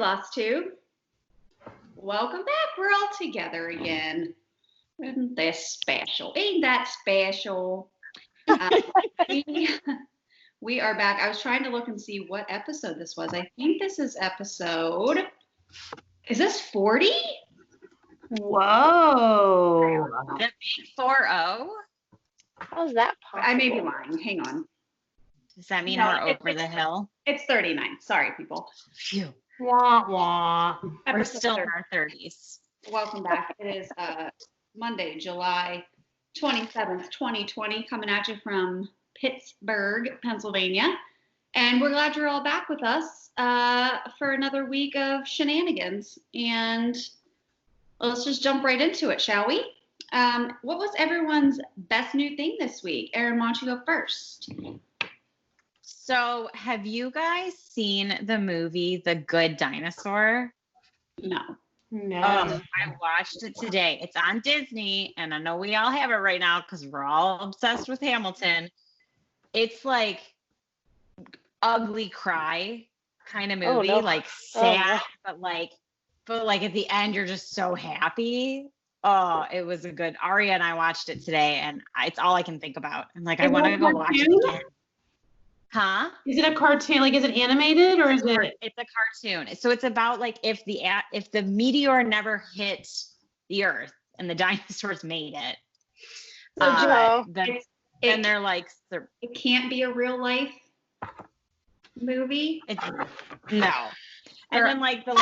Flosstube. Welcome back. We're all together again. Isn't this special? Ain't that special? We are back. I was trying to look and see what episode this was. I think this is episode. Is this 40? Whoa. The big 4-0? How's that possible? I may be lying. Hang on. Does that mean we're over the hill? It's 39. Sorry, people. Phew. Wah, wah. We're still in our 30s. Welcome back. It is Monday, July 27th, 2020, coming at you from Pittsburgh, Pennsylvania. And we're glad you're all back with us for another week of shenanigans. And let's just jump right into it, shall we? What was everyone's best new thing this week? Erin, why don't you go first? So, have you guys seen the movie The Good Dinosaur? No. I watched it today. It's on Disney, and I know we all have it right now because we're all obsessed with Hamilton. It's like ugly cry kind of movie, like sad, but like at the end you're just so happy. Oh, it was a good. Aria and I watched it today, and it's all I can think about. And like, I want to go watch it again. Huh? Is it a cartoon? Like, is it animated or is it? It's a cartoon. So it's about like if the meteor never hit the Earth and the dinosaurs made it. Then they're like, it can't be a real life movie. No. And then like the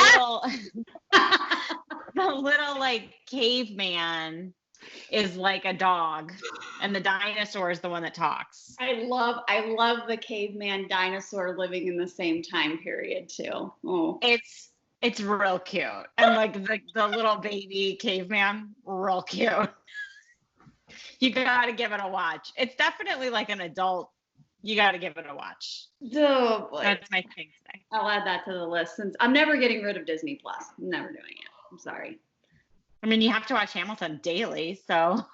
little like caveman is like a dog, and the dinosaur is the one that talks. I love the caveman dinosaur living in the same time period too. Oh, it's real cute, and like the little baby caveman, real cute. You gotta give it a watch. It's definitely like an adult. You gotta give it a watch. Oh boy, that's my thing today. I'll add that to the list since I'm never getting rid of Disney Plus. I'm never doing it. I'm sorry. I mean, you have to watch Hamilton daily, so.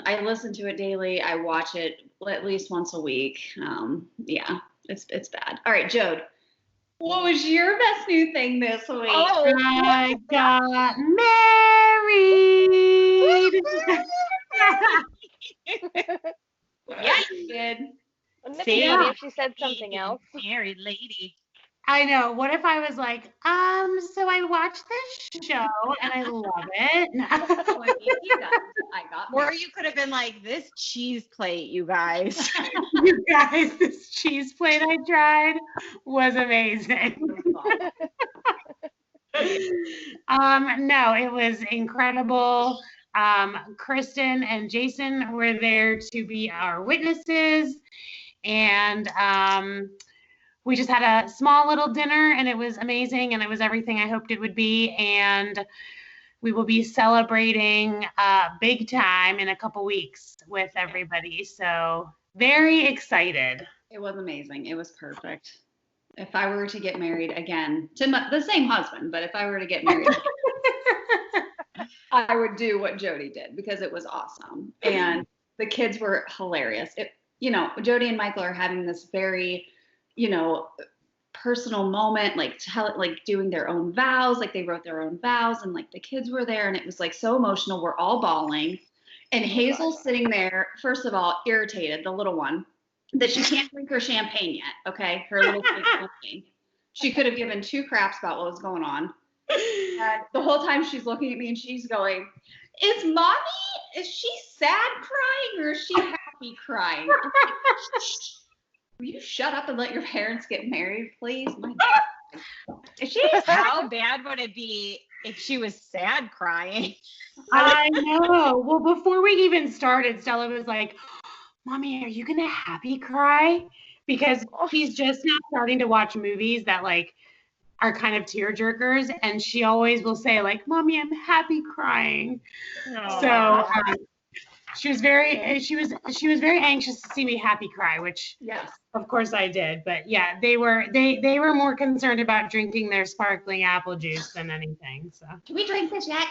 I listen to it daily. I watch it at least once a week. Yeah, it's bad. All right, Jode, what was your best new thing this week? Oh, I got married. Yeah, you did. Maybe if she said something else. Married lady. I know. What if I was like, so I watched this show and I love it. I got or you could have been like, this cheese plate, you guys. You guys, this cheese plate I tried was amazing. No, it was incredible. Kristen and Jason were there to be our witnesses, and we just had a small little dinner, and it was amazing, and it was everything I hoped it would be. And we will be celebrating big time in a couple weeks with everybody. So very excited. It was amazing. It was perfect. If I were to get married again to the same husband, but if I were to get married, I would do what Jody did because it was awesome. And the kids were hilarious. Jody and Michael are having this very, personal moment, like doing their own vows, like they wrote their own vows, and like the kids were there, and it was like so emotional. We're all bawling, and Hazel's sitting there, first of all, irritated, the little one, that she can't drink her champagne yet. Okay, her little champagne. She could have given two craps about what was going on. And the whole time she's looking at me and she's going, is she sad crying or is she happy crying? Will you shut up and let your parents get married, please? My God. How bad would it be if she was sad crying? I know. Well, before we even started, Stella was like, Mommy, are you going to happy cry? Because she's just now starting to watch movies that like are kind of tear jerkers, and she always will say like, Mommy, I'm happy crying. Oh. So she was very anxious to see me happy cry, which yes, of course I did. But yeah, they were more concerned about drinking their sparkling apple juice than anything. So can we drink this yet?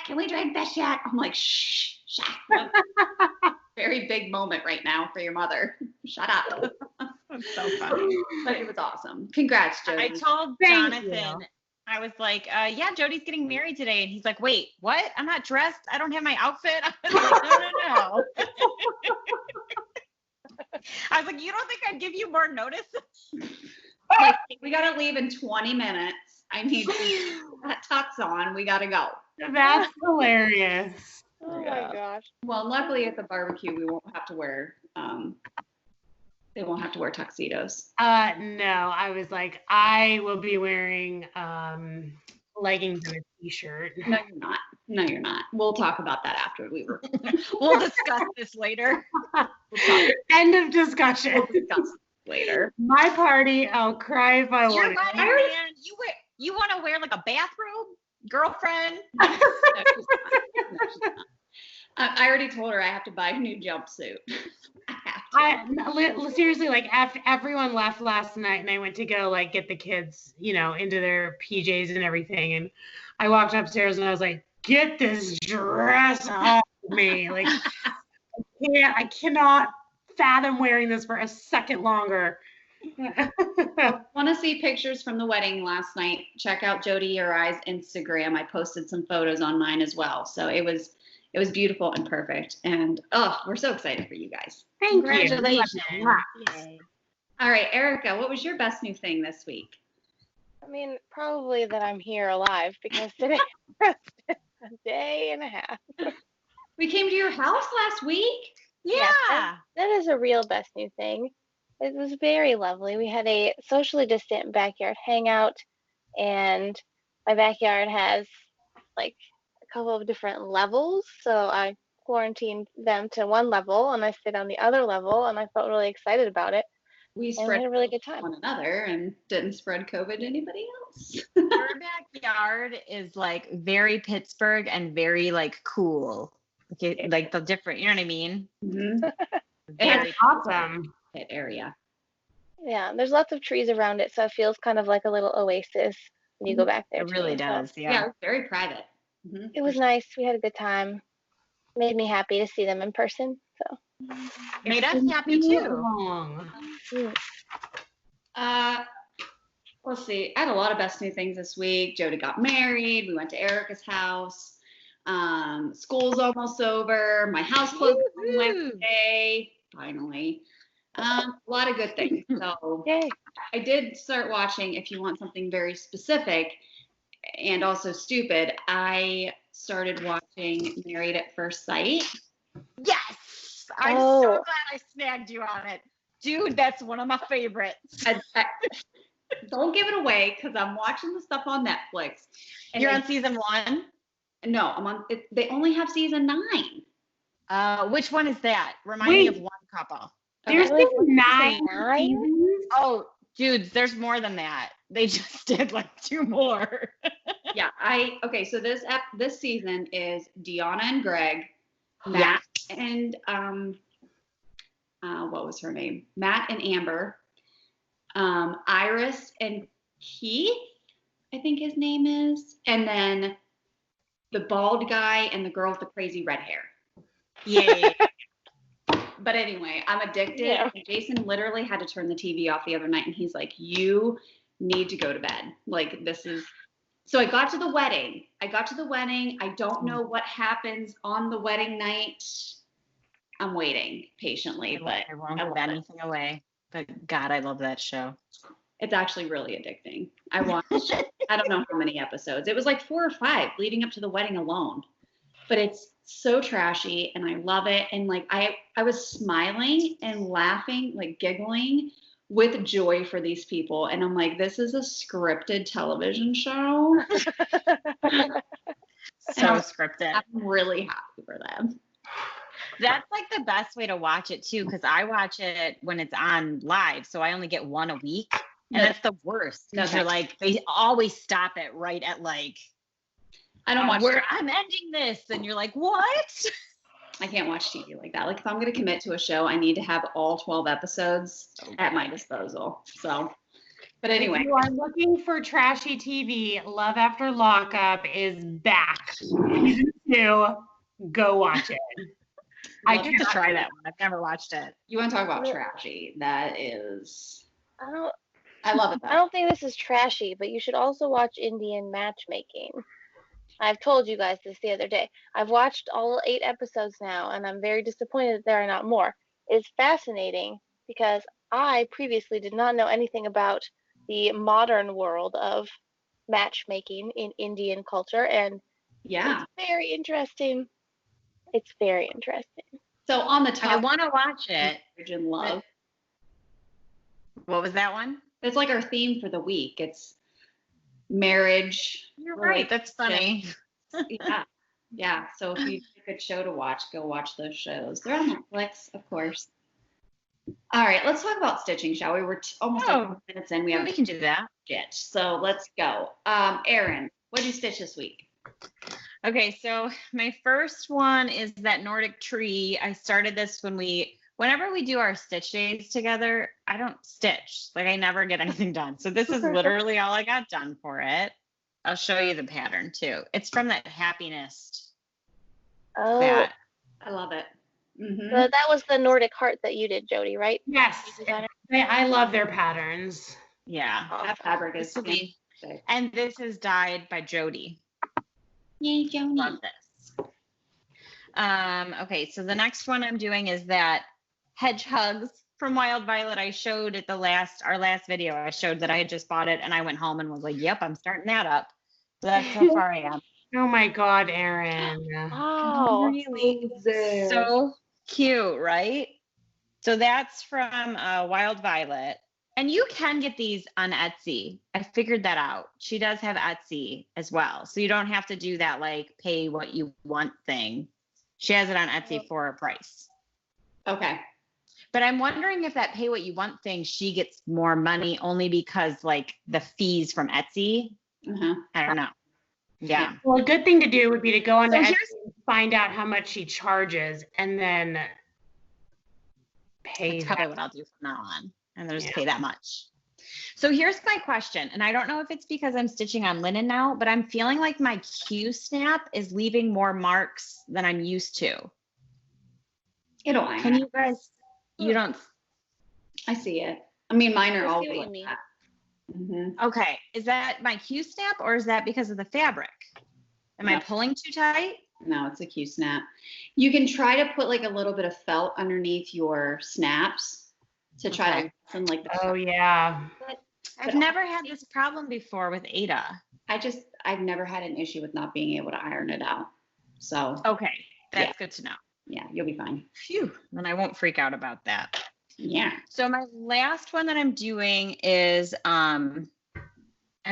I'm like, shh. Very big moment right now for your mother. Shut up. That's so funny. But it was awesome. Congrats, Jody. I told Jonathan I was like, yeah, Jody's getting married today. And he's like, wait, what? I'm not dressed. I don't have my outfit. I was like, no. I was like, you don't think I'd give you more notice? Like, we got to leave in 20 minutes. I need that tux on. We got to go. That's hilarious. Oh Yeah. my gosh. Well, luckily at the barbecue, we won't have to wear, they won't have to wear tuxedos. No, I was like, I will be wearing leggings and a t-shirt. No, you're not. No, you're not. We'll talk about that after we were. We'll discuss this later. End of discussion. We'll discuss later. My party, I'll cry if I Your want wedding, to. man. You want to wear like a bathrobe, girlfriend? No, she's not. No, she's not. I already told her I have to buy a new jumpsuit. I have to. Seriously, like everyone left last night, and I went to go like get the kids, into their PJs and everything, and I walked upstairs and I was like, "Get this dress off me!" Like, I cannot fathom wearing this for a second longer. Want to see pictures from the wedding last night? Check out Jody ERI'S Instagram. I posted some photos on mine as well. So it was beautiful and perfect. And we're so excited for you guys. Thank Congratulations. you. Yay. All right, Erica, what was your best new thing this week? I mean, probably that I'm here alive because today was a day and a half. We came to your house last week. Yeah. That is a real best new thing. It was very lovely. We had a socially distant backyard hangout, and my backyard has like a couple of different levels. So I quarantined them to one level, and I stayed on the other level, and I felt really excited about it. We And we spread had a really good time. one another and didn't spread COVID to anybody else. Your backyard is like very Pittsburgh and very like cool. Okay, like the different, you know what I mean? Mm-hmm. Very Awesome. Pit area. Yeah, there's lots of trees around it, so it feels kind of like a little oasis when you go back there. It really too. So does. Yeah, Yeah. it was very private. Mm-hmm. it was nice. We had a good time. Made me happy to see them in person. So Made us happy too. Long. Let's see. I had a lot of best new things this week. Jody got married. We went to Erika's house. School's almost over. My house closed on Woo-hoo. Wednesday. Finally. A lot of good things. So yay. I did start watching, if you want something very specific and also stupid, I started watching Married at First Sight. Yes. I'm Oh. so glad I snagged you on it. Dude, that's one of my favorites. Don't give it away because I'm watching the stuff on Netflix. And You're on season 1? No, I'm on. They only have season 9. Which one is that? Remind me of Wait. one couple. There's Really? been 9 9? seasons. Oh, dudes, there's more than that. They just did like 2 more. Yeah, okay. So this season is Deanna and Greg, Yeah. Matt and what was her name? Matt and Amber, Iris and Keith, I think his name is, and then the bald guy and the girl with the crazy red hair. Yeah. But anyway, I'm addicted. Yeah. And Jason literally had to turn the TV off the other night, and he's like, "You need to go to bed. Like, this is." So I got to the wedding. I don't know what happens on the wedding night. I'm waiting patiently, but I won't I give love it. anything away. But God, I love that show. It's actually really addicting. I watched, I don't know how many episodes. It was like 4 or 5 leading up to the wedding alone. But it's so trashy and I love it. And like I was smiling and laughing, like giggling with joy for these people. And I'm like, this is a scripted television show. So I'm- scripted. I'm really happy for them. That's like the best way to watch it too, because I watch it when it's on live, so I only get one a week, and that's the worst. Because No, you're like, they always stop it right at like, I don't watch I'm ending this, and you're like, what? I can't watch TV like that. Like if I'm going to commit to a show, I need to have all 12 episodes at my disposal. So, but anyway, If you are looking for trashy TV, Love After Lockup is back. Season 2, go watch it. I get to try that one. I've never watched it. you want to talk about trashy? That is, I don't I love it. I don't think this is trashy, but you should also watch Indian matchmaking. I've told you guys this the other day. I've watched all 8 episodes now, and I'm very disappointed that there are not more. It's fascinating because I previously did not know anything about the modern world of matchmaking in Indian culture, and Yeah. it's very interesting. It's very interesting. So on the I top, want to watch it. marriage and love. What was that one? It's like our theme for the week. It's marriage. You're right. That's funny. Yeah. Yeah. So if you need a good show to watch, go watch those shows. They're on Netflix, of course. All right, let's talk about stitching, shall we? We're almost 10 minutes in. We We can do that. stitch. So let's go. Erin, what did you stitch this week? Okay, so my first one is that Nordic tree. I started this whenever we do our stitch days together, I don't stitch. Like I never get anything done. So this is literally all I got done for it. I'll show you the pattern too. It's from that Happinesst. Oh, That. I love it. Mm-hmm. so that was the Nordic heart that you did, Jody, right? Yes, I love their patterns. Yeah. That fabric is This will be, fantastic. and this is dyed by Jody. Yay, Jody. Love this. Okay, so the next one I'm doing is that Hedge Hugs from Wild Violet. I showed at our last video. I showed that I had just bought it, and I went home and was like, "Yep, I'm starting that up." So that's how far I am. Oh my God, Erin. Oh, Really, so cute, right? So that's from Wild Violet. And you can get these on Etsy. I figured that out. She does have Etsy as well. So you don't have to do that like pay what you want thing. She has it on Etsy for a price. Okay. But I'm wondering if that pay what you want thing, she gets more money only because like the fees from Etsy. Uh-huh. I don't know. Yeah. Well, a good thing to do would be to go on So Etsy here's- and find out how much she charges and then pay That's probably that. what I'll do from now on. And they'll just Yeah. pay that much. So here's my question. And I don't know if it's because I'm stitching on linen now, but I'm feeling like my Q snap is leaving more marks than I'm used to. It'll iron Can out. you guys, you don't, I see it. I mean, mine are I all see what you like mean. that. Mm-hmm. okay. Is that my Q snap or is that because of the fabric? Am I No. pulling too tight? No, it's a Q snap. You can try to put like a little bit of felt underneath your snaps to try Okay. to lessen like the. Oh, yeah. I've never had this problem before with Ada. I've never had an issue with not being able to iron it out. So Okay. That's Yeah. good to know. yeah, you'll be fine. Phew. Then I won't freak out about that. Yeah. So my last one that I'm doing is I'm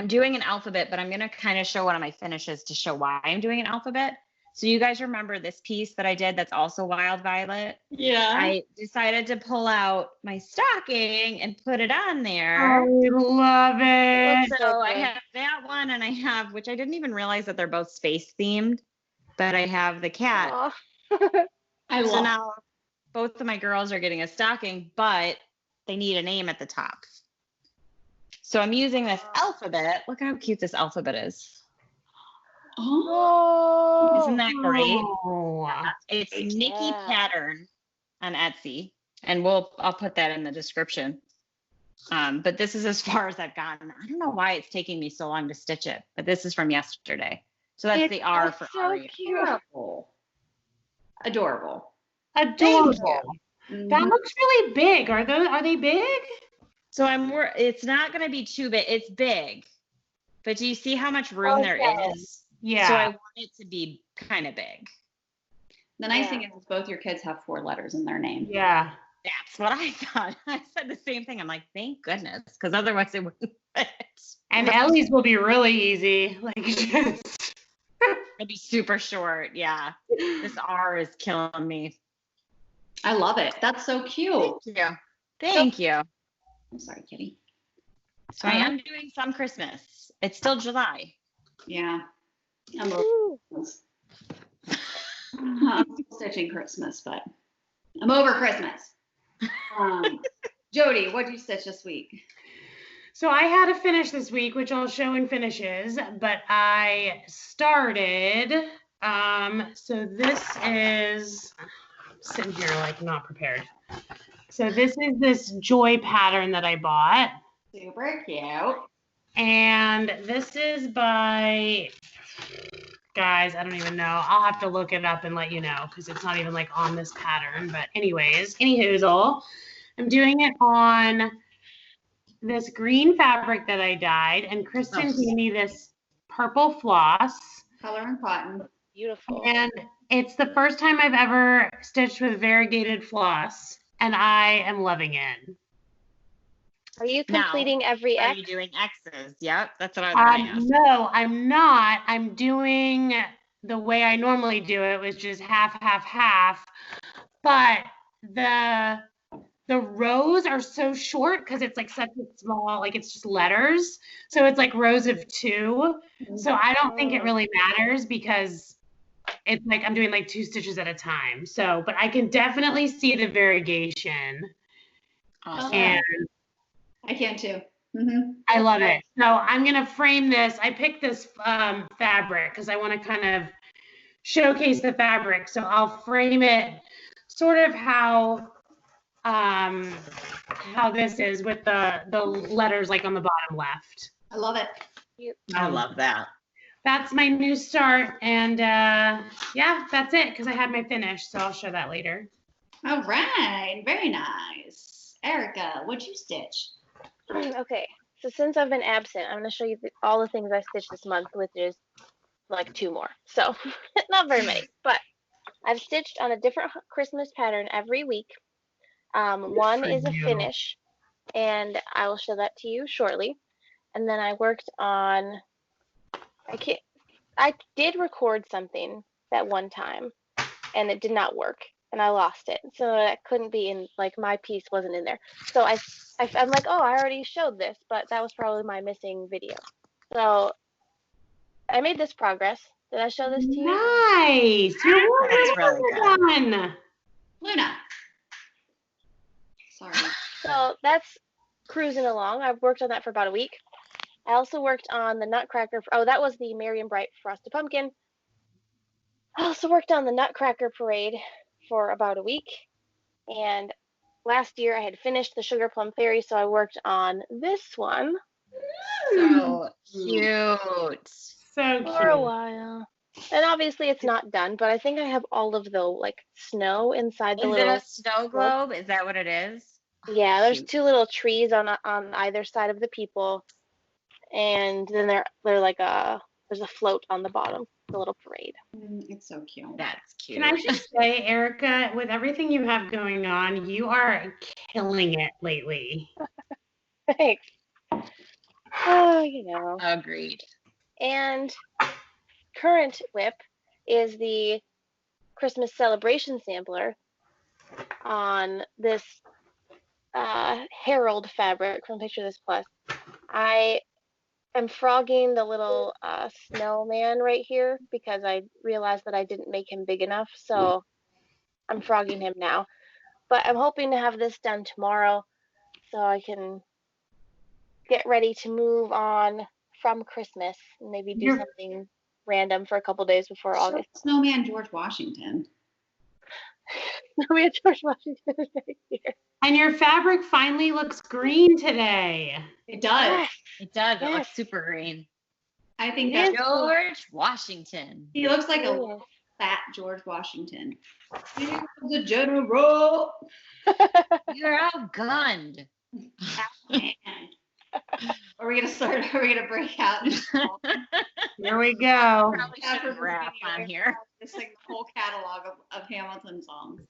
doing an alphabet, but I'm going to kind of show one of my finishes to show why I'm doing an alphabet. So you guys remember this piece that I did that's also Wild Violet? Yeah. I decided to pull out my stocking and put it on there. I love it. Looks So so I good. have that one and I have, which I didn't even realize that they're both space themed, but I have the cat. Aw. I So love now both of my girls are getting a stocking, but they need a name at the top. So I'm using this alphabet. Look how cute this alphabet is. Oh, Isn't that great? Oh. It's Nikki Yeah. pattern on Etsy, and I'll put that in the description. But this is as far as I've gotten. I don't know why it's taking me so long to stitch it, but this is from yesterday. So that's the R for so Ari. cute. adorable. Adorable. Adorable. Mhm. That looks really big. Are they big? So it's not going to be too big. It's big, but do you see how much room there Okay. is? Yeah. So I want it to be kind of big. The nice Yeah. thing is both your kids have 4 letters in their name. Yeah. That's what I thought. I said the same thing. I'm like, thank goodness, because otherwise it wouldn't fit. And Ellie's will be really easy. Like just It'd be super short. Yeah. This R is killing me. I love it. That's so cute. Yeah. Thank you. I'm sorry, kitty. So I am doing some Christmas. It's still July. Yeah. I'm over Ooh. Christmas. I'm still stitching Christmas, but I'm over Christmas. Jody, what'd you stitch this week? so I had a finish this week, which I'll show in finishes, but I started. So this is I'm sitting here like not prepared. So this is this joy pattern that I bought. Super cute. And this is by, guys, I don't even know. I'll have to look it up and let you know because it's not even like on this pattern. But anyways, anyhoozle, I'm doing it on this green fabric that I dyed, and Kristen gave me this purple floss. Color and cotton. Beautiful. And it's the first time I've ever stitched with variegated floss, and I am loving it. Are you completing every Are X? you doing X's? Yep, that's what I was going to ask. No, I'm not. I'm doing the way I normally do it, which is half, half, half. But the rows are so short because it's like such a small, like it's just letters. So it's like rows of 2. So I don't think it really matters because it's like I'm doing like 2 stitches at a time. So, but I can definitely see the variegation. Awesome. And I can too. Mm-hmm. I love it. So I'm going to frame this. I picked this fabric because I want to kind of showcase the fabric. So I'll frame it sort of how this is with the letters like on the bottom left. I love it. I love that. That's my new start. And yeah, that's it because I had my finish. So I'll show that later. All right. Very nice. Erica, what'd you stitch? Okay, so since I've been absent, I'm going to show you all the things I stitched this month, which is like 2 more. So not very many, but I've stitched on a different Christmas pattern every week. One is a finish, and I will show that to you shortly. And then I worked on, I did record something that one time, and it did not work, and I lost it. So that couldn't be in, like, my piece wasn't in there. So I'm like, oh, I already showed this, but that was probably my missing video. So I made this progress. Did I show this to you? Nice. You're That's really good. done. Luna. Sorry. So that's cruising along. I've worked on that for about a week. I also worked on the Nutcracker. Oh, that was the Merry and Bright Frosted Pumpkin. I also worked on the Nutcracker Parade for about a week. And last year I had finished the Sugar Plum Fairy, so I worked on this one. So cute. So For a cute. while. And obviously it's not done, but I think I have all of the like snow inside the Is little. it a snow globe? Is that what it is? Yeah, there's Cute. 2 little trees on either side of the people, and then they're like there's a float on the bottom, the little parade. It's so cute. That's cute. Can I just say, Erica, with everything you have going on, you are killing it lately. Thanks. Oh, you know. Agreed. And current whip is the Christmas celebration sampler on this Herald fabric from Picture This Plus. I am frogging the little snowman right here because I realized that I didn't make him big enough, so I'm frogging him now. But I'm hoping to have this done tomorrow so I can get ready to move on from Christmas and maybe do something random for a couple days before August. Snowman George Washington. Snowman George Washington is right here. And your fabric finally looks green today. It does. Yes. It does. It Yes. looks super green. I think It that George Washington. he looks like a fat George Washington. He was a general. You're outgunned. Are we gonna break out? Here we go. Probably should rap on here. Just like the whole catalog of Hamilton songs.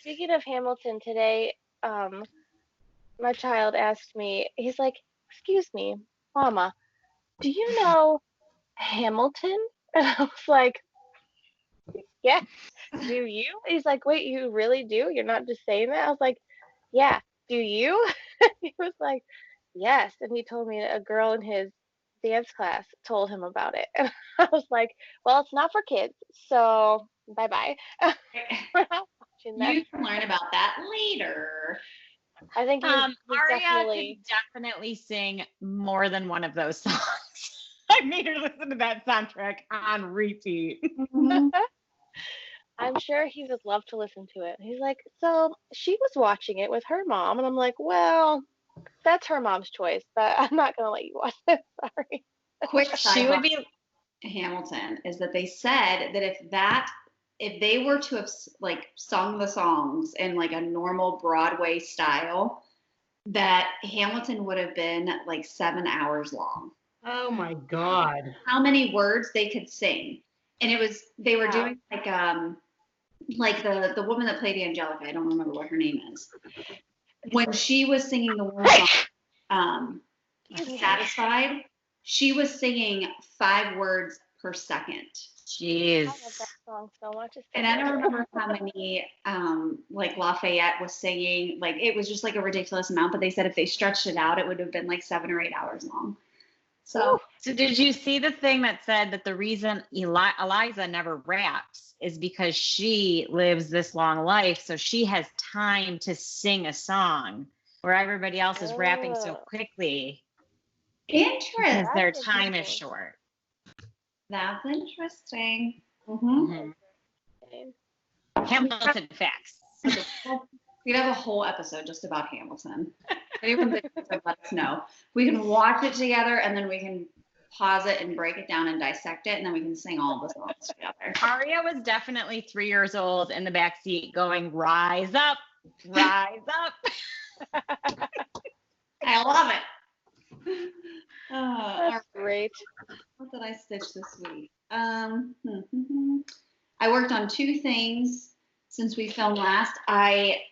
Speaking of Hamilton, today, my child asked me, he's like, excuse me, Mama, do you know Hamilton? And I was like, yes, do you? He's like, wait, you really do? You're not just saying that? I was like, yeah, do you? He was like, yes. And he told me that a girl in his dance class told him about it. And I was like, well, it's not for kids, so bye-bye. We're not watching that. You can learn about that later. I think he's Aria definitely. could definitely sing more than one of those songs. I made her listen to that soundtrack on repeat. I'm sure he would love to listen to it. He's like, so she was watching it with her mom, and I'm like, well, That's her mom's choice, but I'm not gonna let you watch it. Sorry. Quick She sidebar would be. Hamilton is that they said that if they were to have like sung the songs in like a normal Broadway style, that Hamilton would have been like 7 hours long. Oh my God. How many words they could sing. And they were Wow. doing like the woman that played Angelica, I don't remember what her name is. When she was singing the one song, Satisfied, she was singing 5 words per second. Jeez. I love that song so much. It's so And I don't good. remember how many like Lafayette was singing. Like it was just like a ridiculous amount, but they said if they stretched it out, it would have been like 7 or 8 hours long. So So did you see the thing that said that the reason Eliza never raps is because she lives this long life, so she has time to sing a song where everybody else is rapping so quickly interesting. because their That's time is interesting. short. That's interesting. Mhm. Hamilton facts. We'd have a whole episode just about Hamilton. If anyone's interested, let us know. We can watch it together and then we can pause it and break it down and dissect it, and then we can sing all the songs together. Aria was definitely 3 years old in the back seat going, rise up, rise up. I love it. That's great. What did I stitch this week? I worked on 2 things since we filmed last. I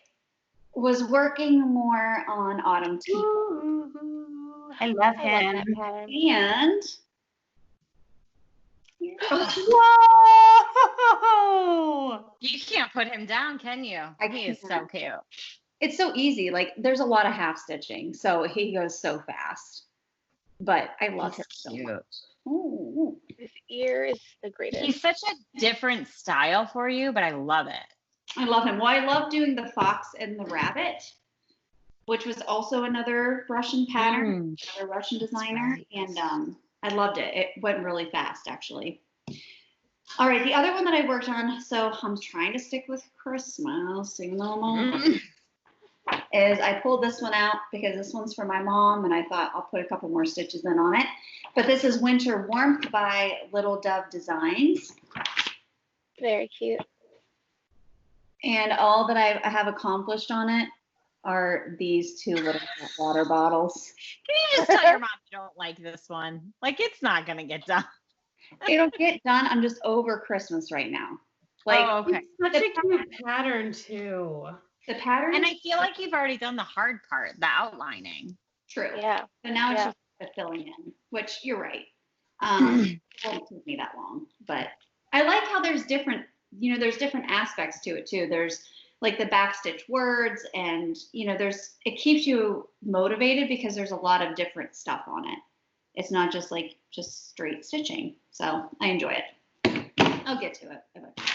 was working more on Autumn Tea, I love I love him. that pattern. and Whoa! You can't put him down, can you? He is so can't. cute. it's so easy. Like there's a lot of half stitching, so he goes so fast. But I love him so much. Ooh. His ear is the greatest. He's such a different style for you, but I love it. I love him. Well, I love doing the fox and the rabbit, which was also another Russian pattern, another Russian designer, right. and I loved it. It went really fast, actually. All right, the other one that I worked on, so I'm trying to stick with Christmas, even though I'm on, is I pulled this one out because this one's for my mom, and I thought I'll put a couple more stitches in on it. But this is Winter Warmth by Little Dove Designs. Very cute. And all that I have accomplished on it are these 2 little water bottles. Can you just tell your mom you don't like this one? Like, it's not going to get done. It'll get done. I'm just over Christmas right now. Like, Oh, okay. Such a cute pattern too. the pattern And is I feel like you've already done the hard part, the outlining. true. Yeah. So now it's Yeah. just the filling in, which you're right. It won't take me that long, but I like how there's different aspects to it too. There's like the backstitch words, and it keeps you motivated because there's a lot of different stuff on it. It's not just straight stitching. So I enjoy it. I'll get to it eventually.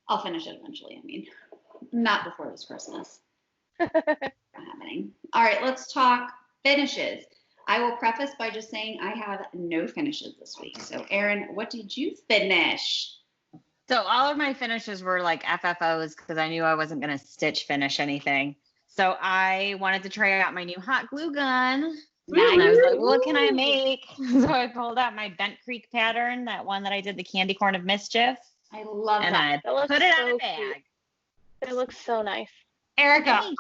I'll finish it eventually. I mean, not before this Christmas. Not happening. All right, let's talk finishes. I will preface by just saying I have no finishes this week. So Erin, what did you finish? So all of my finishes were like FFOs because I knew I wasn't going to stitch finish anything. So I wanted to try out my new hot glue gun. And I was like, what can I make? So I pulled out my Bent Creek pattern, that one that I did the candy corn of Mischief. I love And that. I That looks put it on so a bag. cute. It looks so nice. Erica, Thank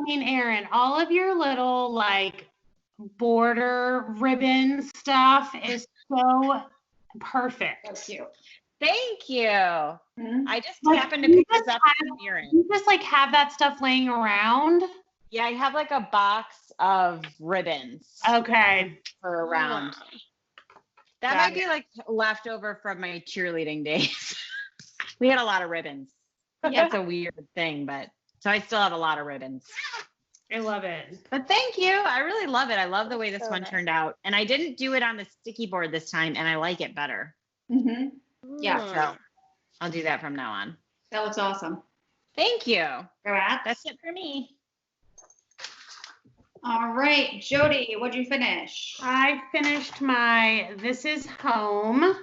you. Erin, all of your little like border ribbon stuff is so perfect. That's cute. Thank you. Mhm. I just Like, happened to you pick this just up have- from Erin. You just like have that stuff laying around. Yeah, I have like a box of ribbons Okay. for around. That Got might be like leftover from my cheerleading days. We had a lot of ribbons. Yeah. It's a weird thing, but so I still have a lot of ribbons. I love it. But thank you. I really love it. I love the way this So one nice. turned out. And I didn't do it on the sticky board this time, and I like it better. Mhm. Yeah, So I'll do that from now on. that looks awesome. Thank you. Congrats. That's it for me. All right, Jody, what'd you finish? I finished my This Is Home,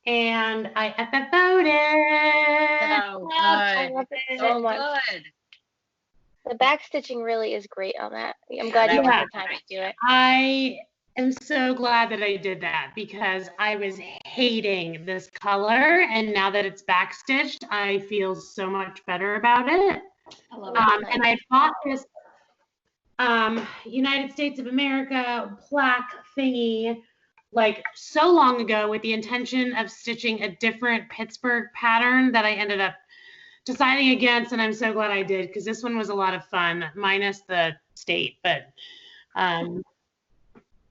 and I FFO'd it. So I good. love it so So much. good. The back stitching really is great on that. I'm glad you that took was the time to do it. I am so glad that I did that because I was hating this color, and now that it's backstitched, I feel so much better about it. I love it. And I bought this United States of America plaque thingy like so long ago with the intention of stitching a different Pittsburgh pattern that I ended up deciding against, and I'm so glad I did because this one was a lot of fun, minus the state, but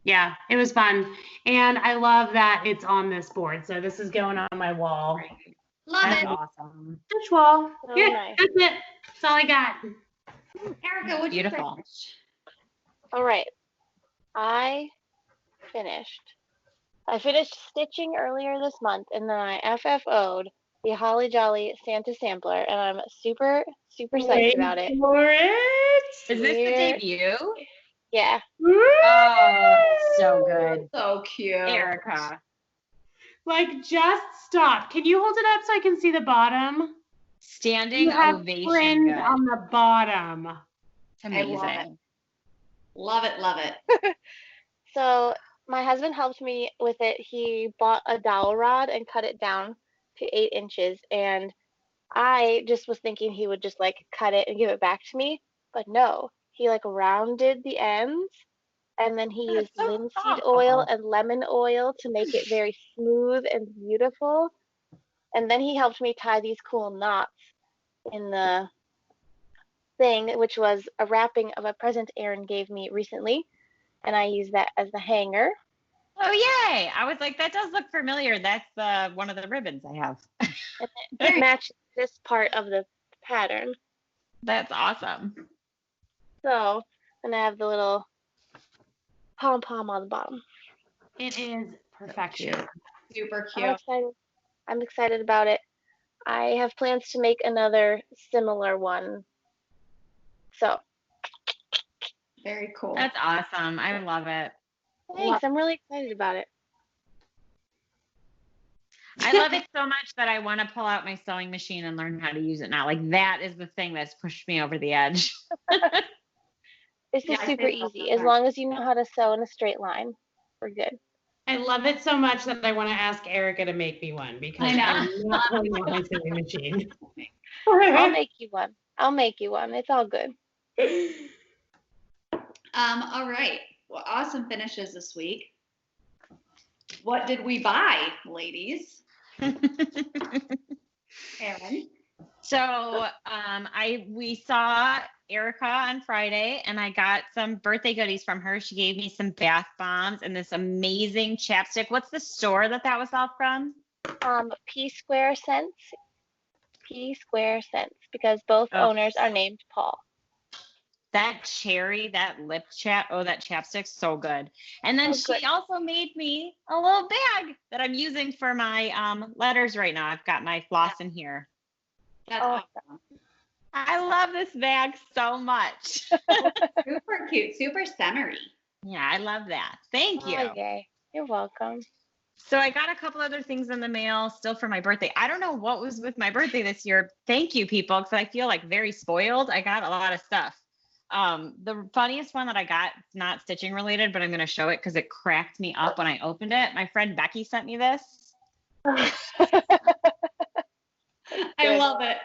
yeah, it was fun. And I love that it's on this board. So this is going on my wall. Love That's it. awesome. Stitch wall. So Yeah, nice. that's it. That's all I got. Erica, what'd you Beautiful. finish? All right. I finished stitching earlier this month, and then I FFO'd the Holly Jolly Santa Sampler, and I'm super, super psyched Wait about it. for it. Is this the Here- debut? Yeah. Oh, so good. So cute. Erica. Like, just stop. Can you hold it up so I can see the bottom? Standing You have ovation. fringe Good. on the bottom. It's I amazing. love it. Love it, love it. So my husband helped me with it. He bought a dowel rod and cut it down to 8 inches. And I just was thinking he would just like cut it and give it back to me. But no, he like rounded the ends, and then he That's used so linseed thoughtful. oil and lemon oil to make it very smooth and beautiful. And then he helped me tie these cool knots in the thing, which was a wrapping of a present Erin gave me recently. And I used that as the hanger. Oh, yay. I was like, that does look familiar. That's one of the ribbons I have. It matched this part of the pattern. That's awesome. So then I have the little pom-pom on the bottom. It is perfection. Super I'm cute. excited. I'm excited about it. I have plans to make another similar one. So Very cool. That's awesome. I love it. thanks. I'm really excited about it. I love it so much that I want to pull out my sewing machine and learn how to use it now. Like, that is the thing that's pushed me over the edge. This Yeah, is I super think that's easy. As smart. long as you know how to sew in a straight line, we're good. I love it so much that I want to ask Erica to make me one because I know. I'm not pulling out my sewing machine. I'll make you one. I'll make you one. It's all good. All right. Well, awesome finishes this week. What did we buy, ladies? Erin? So we saw Erica on Friday, and I got some birthday goodies from her. She gave me some bath bombs and this amazing chapstick. What's the store that was all from? P Square Scents. P Square Scents, because both Oh. owners are named Paul. That cherry, that that chapstick's so good. And then Oh, she good. also made me a little bag that I'm using for my letters right now. I've got my floss in here. That's Oh. awesome. I love this bag so much. Super cute. Super summery. Yeah, I love that. Thank you. Oh, yay. You're welcome. So I got a couple other things in the mail still for my birthday. I don't know what was with my birthday this year. Thank you, people, because I feel like very spoiled. I got a lot of stuff. The funniest one that I got, it's not stitching related, but I'm going to show it because it cracked me up when I opened it. My friend Becky sent me this. I love it.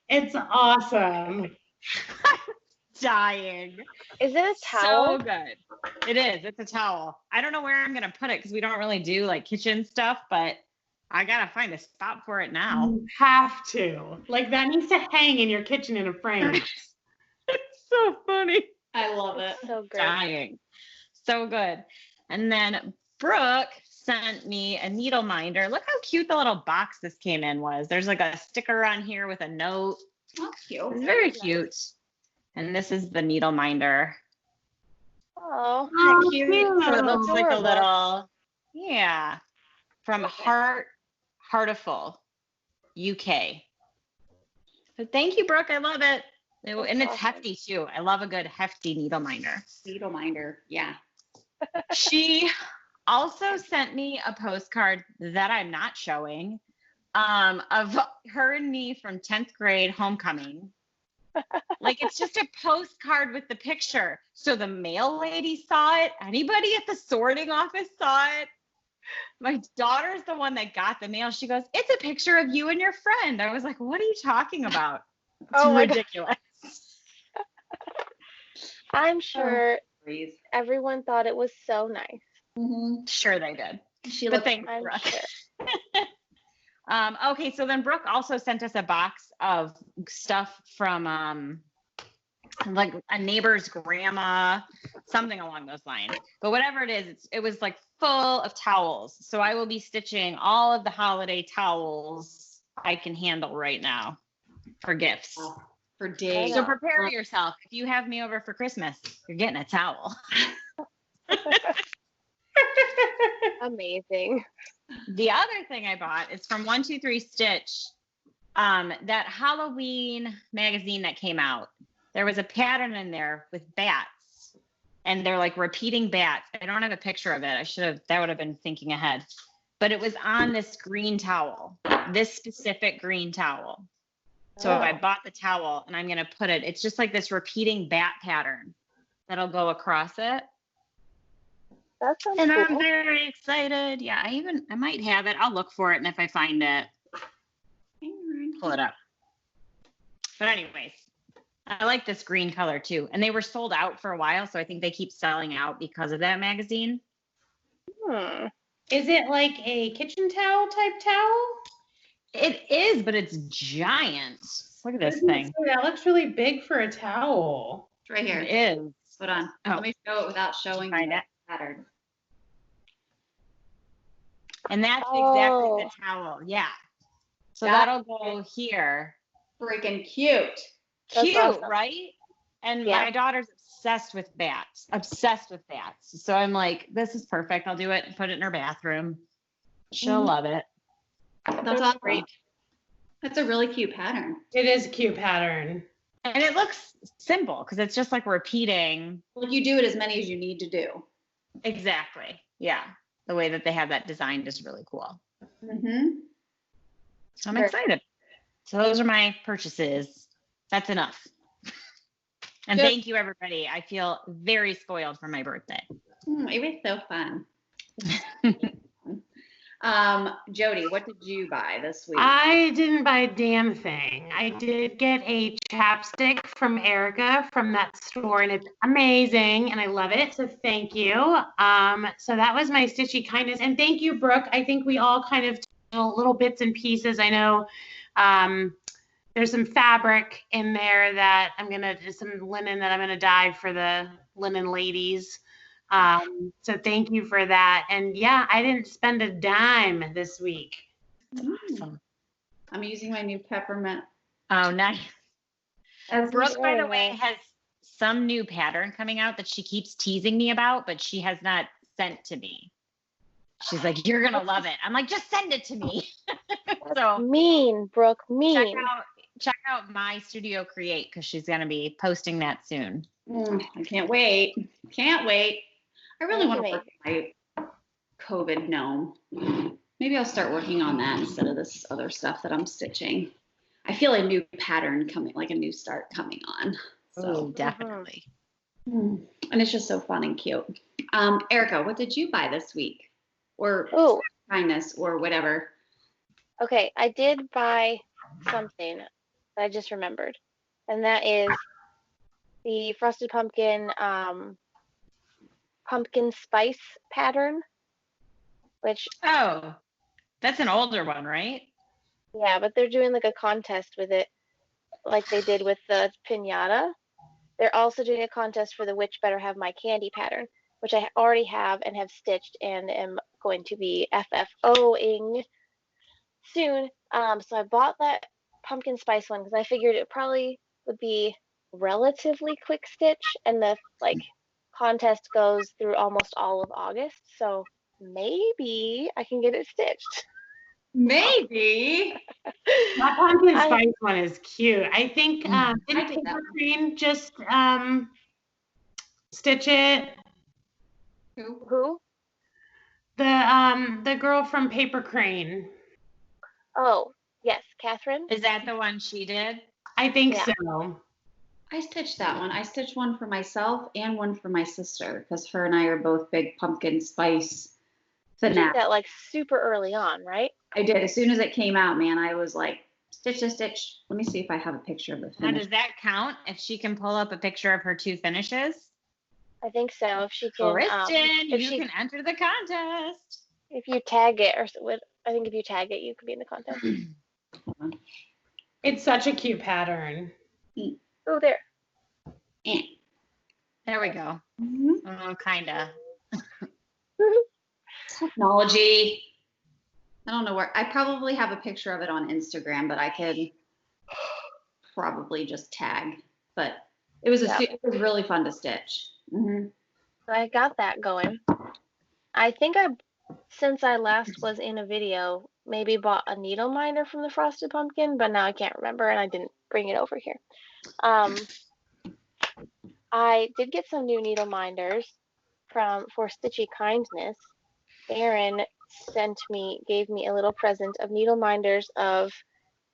It's awesome. Dying. Is it a towel? So good. It is. It's a towel. I don't know where I'm going to put it because we don't really do like kitchen stuff, but I got to find a spot for it now. You have to. Like, that needs to hang in your kitchen in a frame. It's so funny. I love it. So great. Dying. So good. And then Brooke sent me a needle minder. Look how cute the little box this came in was. There's like a sticker on here with a note. That's cute. It's very cute. And this is the needle minder. Oh, Oh, Cute. So it looks like a Adorable. little, yeah, from Heartiful, UK. So thank you, Brooke. I love it. And it's awesome. hefty too. I love a good hefty needle minder. Needle minder. Yeah. She also sent me a postcard that I'm not showing of her and me from 10th grade homecoming. Like it's just a postcard with the picture. So the mail lady saw it. Anybody at the sorting office saw it. My daughter's the one that got the mail. She goes, "It's a picture of you and your friend." I was like, "What are you talking about?" It's Oh my ridiculous. I'm sure Please. everyone thought it was so nice. Mm-hmm. Sure they did. She But looked thanks, I'm Brooke. sure. Okay, so then Brooke also sent us a box of stuff from like a neighbor's grandma, something along those lines. But whatever it is, it was like full of towels. So I will be stitching all of the holiday towels I can handle right now for gifts. for days. So prepare yourself. If you have me over for Christmas, you're getting a towel. Amazing. The other thing I bought is from 123 Stitch, that Halloween magazine that came out. There was a pattern in there with bats, and they're like repeating bats. I don't have a picture of it. That would have been thinking ahead. But it was on this green towel, this specific green towel. So I bought the towel and I'm going to put it, it's just like this repeating bat pattern that'll go across it. That sounds And cool. I'm very excited. Yeah, I might have it. I'll look for it. And if I find it, pull it up. But anyways, I like this green color too. And they were sold out for a while. So I think they keep selling out because of that magazine. Is it like a kitchen towel type towel? It is, but it's giant. Look at this thing. That looks really big for a towel. It's right here. It is. Hold on. Oh. Let me show it without showing Find the it. pattern. And that's exactly Oh. the towel. Yeah. So That that'll go here. Freaking cute. That's Cute, awesome. right? And Yeah. my daughter's obsessed with bats. Obsessed with bats. So I'm like, this is perfect. I'll do it and put it in her bathroom. She'll love it. That's awesome. Great. That's a really cute pattern. It is a cute pattern. And it looks simple because it's just like repeating. Like you do it as many as you need to do. Exactly. Yeah. The way that they have that designed is really cool. Mm-hmm. So I'm excited. So those are my purchases. That's enough. And Good. thank you, everybody. I feel very spoiled for my birthday. It was so fun. Jody, what did you buy this week? I didn't buy a damn thing. I did get a chapstick from Erica from that store, and it's amazing, and I love it. So thank you. So that was my Stitchy kindness, and thank you, Brooke. I think we all kind of took little bits and pieces. I know there's some fabric in there that some linen that I'm gonna dye for the linen ladies. So thank you for that. And yeah, I didn't spend a dime this week. Awesome. I'm using my new peppermint. Oh, nice. As Brooke, by the very way, nice. has some new pattern coming out that she keeps teasing me about, but she has not sent to me. She's like, "You're gonna love it." I'm like, "Just send it to me." So Mean, Brooke, mean. check out My Studio Create because she's gonna be posting that soon. I can't wait. Can't wait. I really want to Amazing. work my COVID gnome. Maybe I'll start working on that instead of this other stuff that I'm stitching. I feel a new pattern coming, like a new start coming on. So, Oh, definitely. and it's just so fun and cute. Erica, what did you buy this week? Or Oh, kindness or whatever? okay. I did buy something that I just remembered, and that is the Frosted Pumpkin pumpkin spice pattern, which, Oh, that's an older one, right? yeah, but they're doing like a contest with it, like they did with the piñata. They're also doing a contest for the Witch Better Have My Candy pattern, which I already have and have stitched and am going to be FFOing soon. So I bought that pumpkin spice one because I figured it probably would be relatively quick stitch, and the contest goes through almost all of August. So maybe I can get it stitched. Maybe. That pumpkin I- spice one is cute. I think I didn't think that Paper Crane just stitch it? Who? The girl from Paper Crane. Oh, yes, Catherine. Is that the one she did? I think Yeah. so. I stitched that one. I stitched one for myself and one for my sister because her and I are both big pumpkin spice You did fanatics. that like super early on, right? I did. As soon as it came out, man, I was like, stitch, stitch, stitch. Let me see if I have a picture of the Now, finish. does that count if she can pull up a picture of her 2 finishes? I think so. If she can, Kristen, if you can enter the contest. if you tag it, I think if you tag it, you can be in the contest. Hold on. It's such a cute pattern. Oh, there. Eh. There we go. Mhm. Oh, kinda. Technology. I don't know where. I probably have a picture of it on Instagram, but I could probably just tag. But it was it was really fun to stitch. Mm-hmm. So I got that going. I think since I last was in a video, maybe bought a needle minder from the Frosted Pumpkin, but now I can't remember and I didn't bring it over here. I did get some new needle minders for Stitchy Kindness. Erin gave me a little present of needle minders of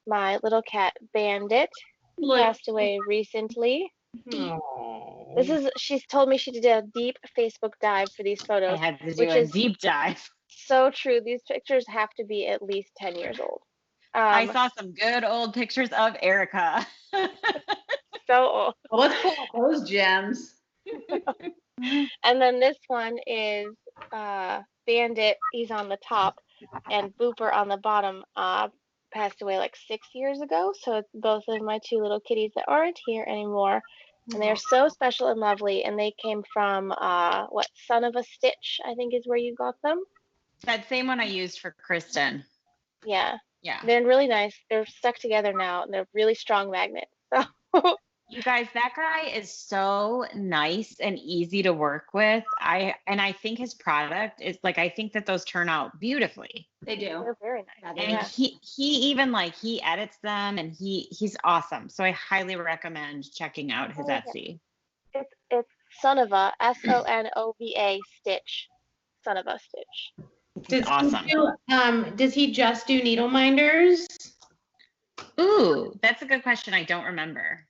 my little cat Bandit, who passed away recently. Oh. She's told me she did a deep Facebook dive for these I photos, had to do which a is deep dive. so true. These pictures have to be at least 10 years old. I saw some good old pictures of Erika. So old. Well, let's pull up those gems. And then this one is Bandit. He's on the top, and Booper on the bottom. Passed away like 6 years ago. So it's both of my 2 little kitties that aren't here anymore. And they're so special and lovely. And they came from Son of a Stitch, I think is where you got them. That same one I used for Kristen. Yeah. Yeah. They're really nice. They're stuck together now, and they're really strong magnets. So You guys, that guy is so nice and easy to work with. I think his product is like, I think that those turn out beautifully. They do. they're very nice. Yeah, And yeah. he even like he edits them and he's awesome. So I highly recommend checking out his Etsy. It's Sonova, Sonova Stitch. Sonova Stitch. He's awesome. Does he just do needle minders? Ooh, that's a good question. I don't remember.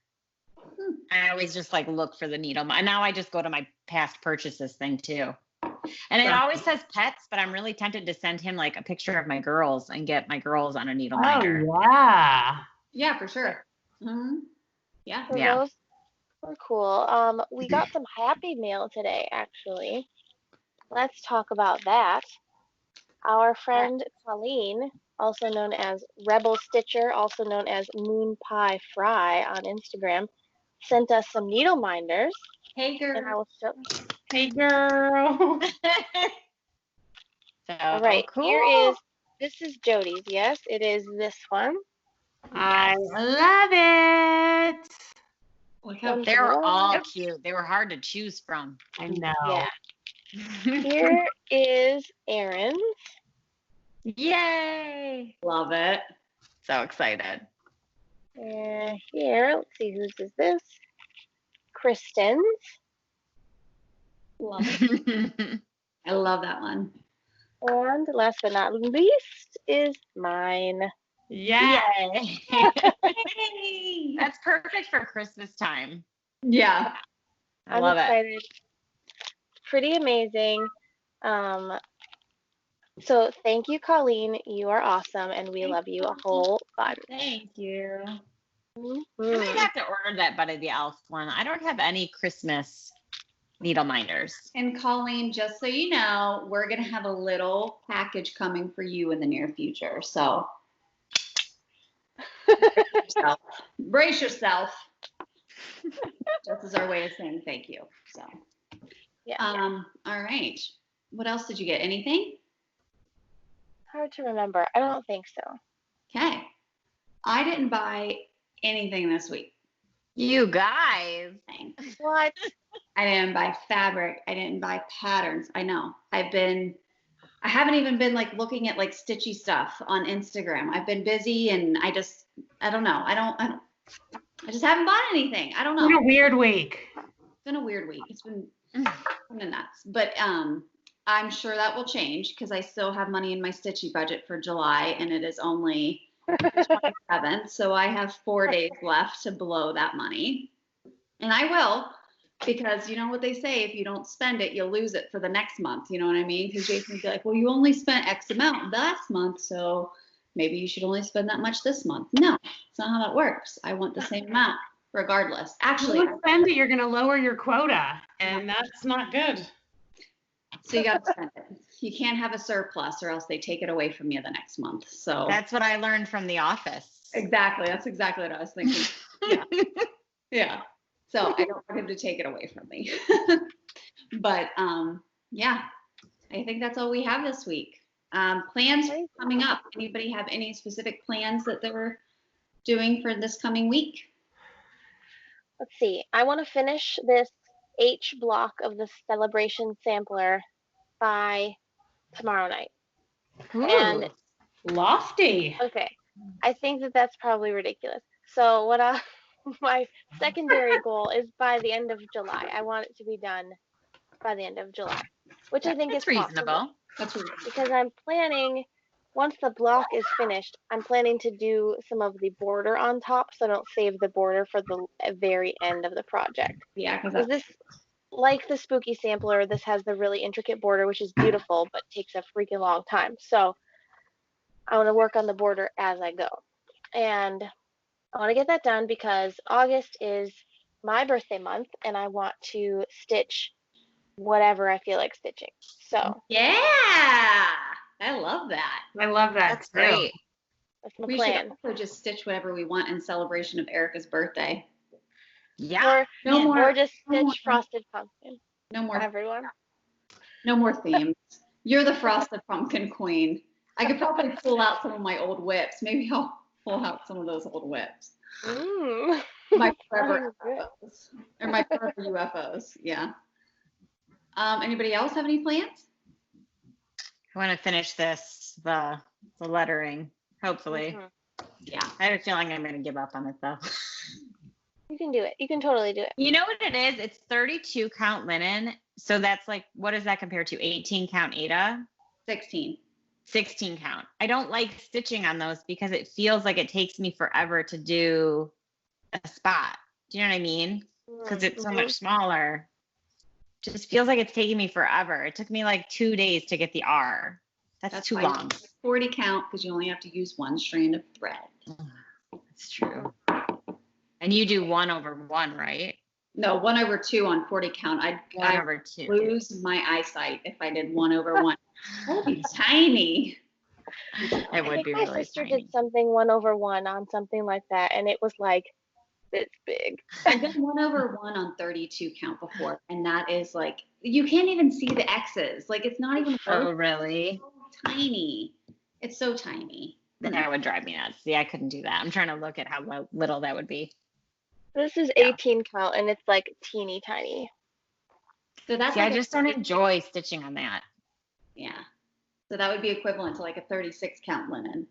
I always just like look for the needle. Now I just go to my past purchases thing too. And it always says pets, but I'm really tempted to send him like a picture of my girls and get my girls on a needle minder. Oh, yeah. Yeah, for sure. Mm-hmm. Yeah. So those were cool. We got some happy mail today, actually. Let's talk about that. Our friend Colleen, also known as Rebel Stitcher, also known as Moon Pie Fry on Instagram, sent us some needle minders. Hey, girl. And I will show. Hey, girl. So, All right, cool. this is Jody's. Yes, it is this one. I love it. Look how They were all cute. They were hard to choose from. I know. Yeah. Here is ERIN'S. Yay! love it. So excited. And here, let's see, whose is this? KRISTEN'S. Love it. I love that one. And last but not least is mine. Yeah. Yay! That's perfect for Christmas time. Yeah. I love excited. Pretty amazing. So thank you, Colleen. You are awesome, and we love you a whole bunch. Thank you. I Mhm. might have to order that Buddy the Elf one. I don't have any Christmas needle minders. And Colleen, just so you know, we're going to have a little package coming for you in the near future. So brace yourself. This is our way of saying thank you. So, Yeah. all right. What else did you get? Anything? Hard to remember. I don't think so. Okay. I didn't buy anything this week. You guys. What? I didn't buy fabric. I didn't buy patterns. I know. I haven't even been like looking at like Stitchy stuff on Instagram. I've been busy and I don't know. I just haven't bought anything. I don't know. It's been a weird week. It's been a weird week. It's been kind of nuts. But I'm sure that will change because I still have money in my Stitchy budget for July and it is only the 27th. So I have 4 days left to blow that money. And I will, because you know what they say, if you don't spend it, you'll lose it for the next month. You know what I mean? Because Jason would be like, well, you only spent X amount last month, so maybe you should only spend that much this month. No, it's not how that works. I want the same amount regardless. Actually, If you don't spend it, you're going to lower your quota, and that's not good. so you got to spend it. You can't have a surplus or else they take it away from you the next month. So That's what I learned from The Office. exactly. That's exactly what I was thinking. Yeah. Yeah. So I don't want him to take it away from me. But yeah, I think that's all we have this week. Plans coming up. Anybody have any specific plans that they're doing for this coming week? Let's see. I want to finish this H block of the celebration sampler by tomorrow night. And lofty. okay, I think that that's probably ridiculous. So my secondary goal is by the end of July. I want it to be done by the end of July, which I think is reasonable. possible. That's reasonable. Because I'm planning, once the block is finished, I'm planning to do some of the border on top, so I don't save the border for the very end of the project. Yeah, Because this, like the spooky sampler, this has the really intricate border, which is beautiful, but takes a freaking long time. So I want to work on the border as I go. And I want to get that done because August is my birthday month, and I want to stitch whatever I feel like stitching. So yeah, I love that. I love that. That's great. that's my We plan. should also just stitch whatever we want in celebration of Erica's birthday. Yeah. Or just no more. stitch frosted pumpkin No for more. everyone. No more themes. You're the frosted pumpkin queen. I could probably pull out some of my old whips. Maybe I'll pull out some of those old whips. Mm. My forever Good. UFOs. Or my forever UFOs. Yeah. Anybody else have any plans? I want to finish the lettering, hopefully. Mhm. Yeah. I have a feeling I'm going to give up on it, though. You can do it. You can totally do it. You know what it is? It's 32 count linen. So that's like, what does that compare to? 18 count Ada? 16. 16 count. I don't like stitching on those because it feels like it takes me forever to do a spot. Do you know what I mean? Because it's so much smaller. Just feels like it's taking me forever. It took me like 2 days to get the R. That's too fine. long. 40 count because you only have to use one strand of thread. That's true. And you do 1/1, right? No, 1/2 on 40 count. I'd 1/2. lose my eyesight if I did 1/1. That would be tiny. It would be my really sister tiny. did something 1/1 on something like that, and it was like this big. I've done 1/1 on 32 count before, and that is like, you can't even see the X's. Like, it's not even Oh, really? so tiny. It's so tiny. That would drive me nuts. See, I couldn't do that. I'm trying to look at how little that would be. This is 18 count, and it's like teeny tiny. So that's See, like I just don't enjoy stitching on that. yeah. So that would be equivalent to like a 36 count linen,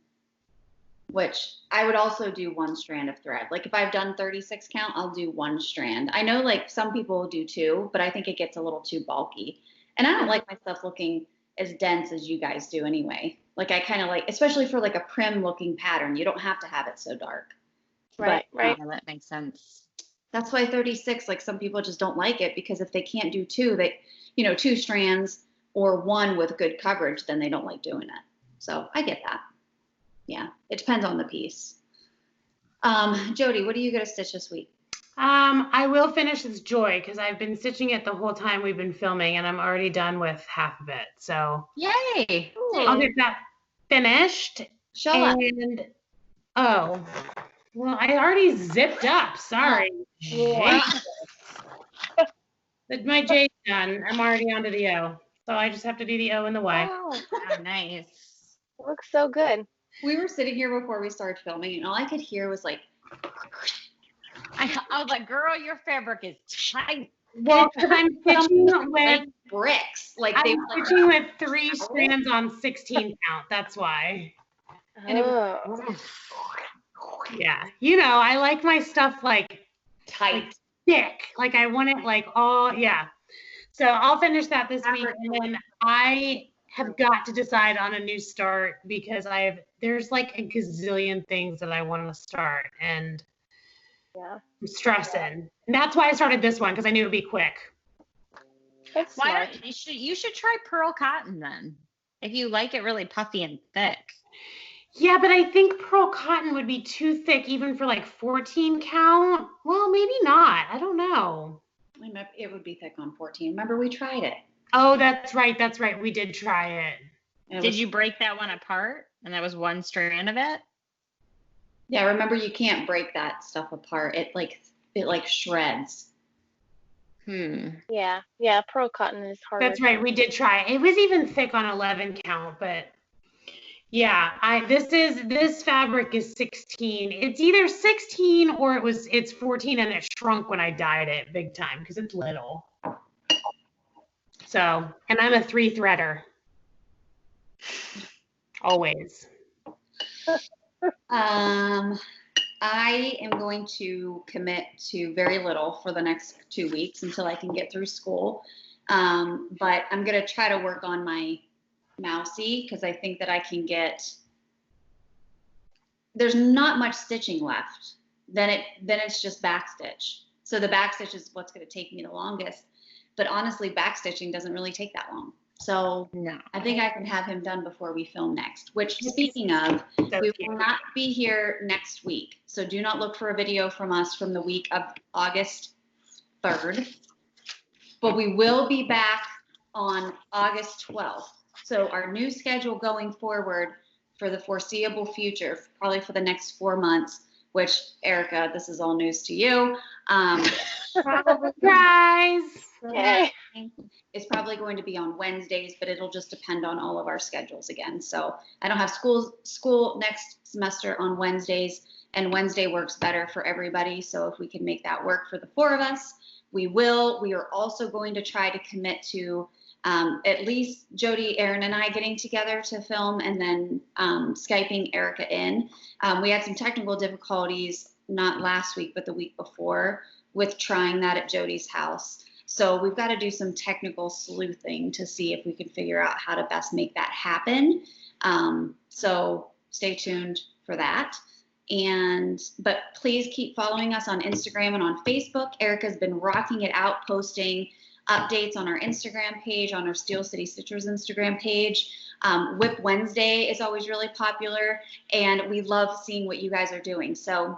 which I would also do one strand of thread. Like if I've done 36 count, I'll do one strand. I know like some people do two, but I think it gets a little too bulky. And I don't like my stuff looking as dense as you guys do anyway. Like I kind of like, especially for like a prim looking pattern, you don't have to have it so dark. Right, right. Yeah, that makes sense. That's why 36, like some people just don't like it because if they can't do two, two strands or one with good coverage, then they don't like doing it. So I get that. Yeah, it depends on the piece. Jody, what are you going to stitch this week? I will finish this Joy because I've been stitching it the whole time we've been filming, and I'm already done with half of it. So Yay! I'll get that finished. Show up. And well, I already zipped up. Sorry. Yeah. My J's done. I'm already onto the O. So I just have to do the O and the Y. Wow, Oh, nice. it looks so good. We were sitting here before we started filming, and all I could hear was like, I was like, girl, your fabric is tight. Well, because I'm stitching with like bricks. Like they I'm stitching with 3 strands on 16 count. That's why. And it Oh. Yeah. I like my stuff like tight. thick. Like I want it like all, yeah. So I'll finish that this week, and then I have got to decide on a new start because there's like a gazillion things that I want to start, and Yeah. I'm stressing. And that's why I started this one, because I knew it would be quick. It's Why smart. don't you should try pearl cotton then, if you like it really puffy and thick. Yeah, but I think pearl cotton would be too thick even for like 14 count. Well, maybe not. I don't know. It would be thick on 14. Remember, we tried it. Oh, that's right. That's right. We did try it. Did you break that one apart? And that was one strand of it? Yeah, remember, you can't break that stuff apart. It like shreds. Yeah, pearl cotton is harder. That's right. We did try it. It was even thick on 11 count, but yeah, this fabric is 16. It's either 16 or it's 14 and it shrunk when I dyed it big time because it's little. So, and I'm a 3-threader. Always. I am going to commit to very little for the next 2 weeks until I can get through school. But I'm going to try to work on my mousy because I think that I can there's not much stitching left. Then it's just backstitch. So the backstitch is what's going to take me the longest. But honestly, backstitching doesn't really take that long. So No. I think I can have him done before we film next, which, speaking of, we will not be here next week. So do not look for a video from us from the week of August 3rd. But we will be back on August 12th. So our new schedule going forward for the foreseeable future, probably for the next 4 months, which, Erica, this is all news to you. Surprise! Yay. It's probably going to be on Wednesdays, but it'll just depend on all of our schedules again. So I don't have school next semester on Wednesdays, and Wednesday works better for everybody. So if we can make that work for the 4 of us, we will. We are also going to try to commit to at least Jody, Erin, and I getting together to film, and then Skyping Erica in. We had some technical difficulties, not last week, but the week before, with trying that at Jody's house. So we've got to do some technical sleuthing to see if we can figure out how to best make that happen. So stay tuned for that. But please keep following us on Instagram and on Facebook. Erica's been rocking it out, posting updates on our Instagram page, on our Steel City Stitchers Instagram page. Whip Wednesday is always really popular, and we love seeing what you guys are doing. So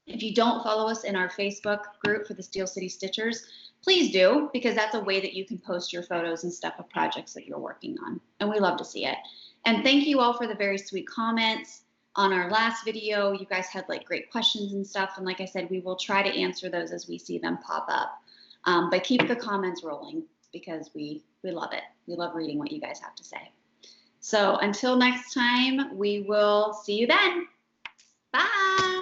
if you don't follow us in our Facebook group for the Steel City Stitchers, please do, because that's a way that you can post your photos and stuff of projects that you're working on, and we love to see it. And thank you all for the very sweet comments on our last video. You guys had like great questions and stuff, and like I said, we will try to answer those as we see them pop up. But keep the comments rolling because we love it. We love reading what you guys have to say. So until next time, we will see you then. Bye.